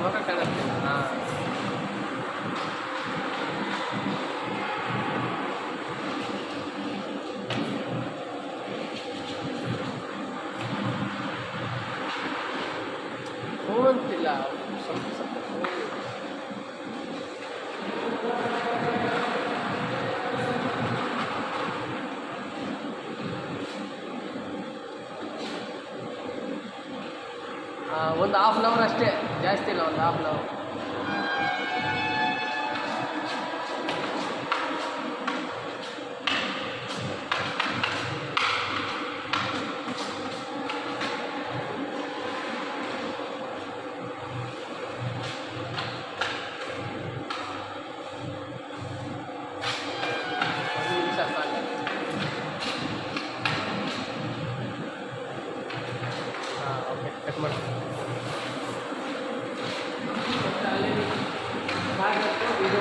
ಮುಖ ಕಾಣಿಸ್ತಿಲ್ಲ. ಹಾಂ, ಫೋನ್ತಿಲ್ಲ ಸ್ವಲ್ಪ ಸ್ವಲ್ಪ ಫೋನ್. ಒಂದು ಹಾಫ್ ಆನ್ ಅವರ್ ಅಷ್ಟೇ, ಜಾಸ್ತಿ ಇಲ್ಲ, ಒಂದು ಹಾಫ್ ಆನ್ ಅವರ್. ಒಂದು ನಿಮಿಷ ಸಾಕು. ಹಾಂ, ಓಕೆ, ಕಟ್ ಮಾಡಿ. ಸಾಕು, ಇದು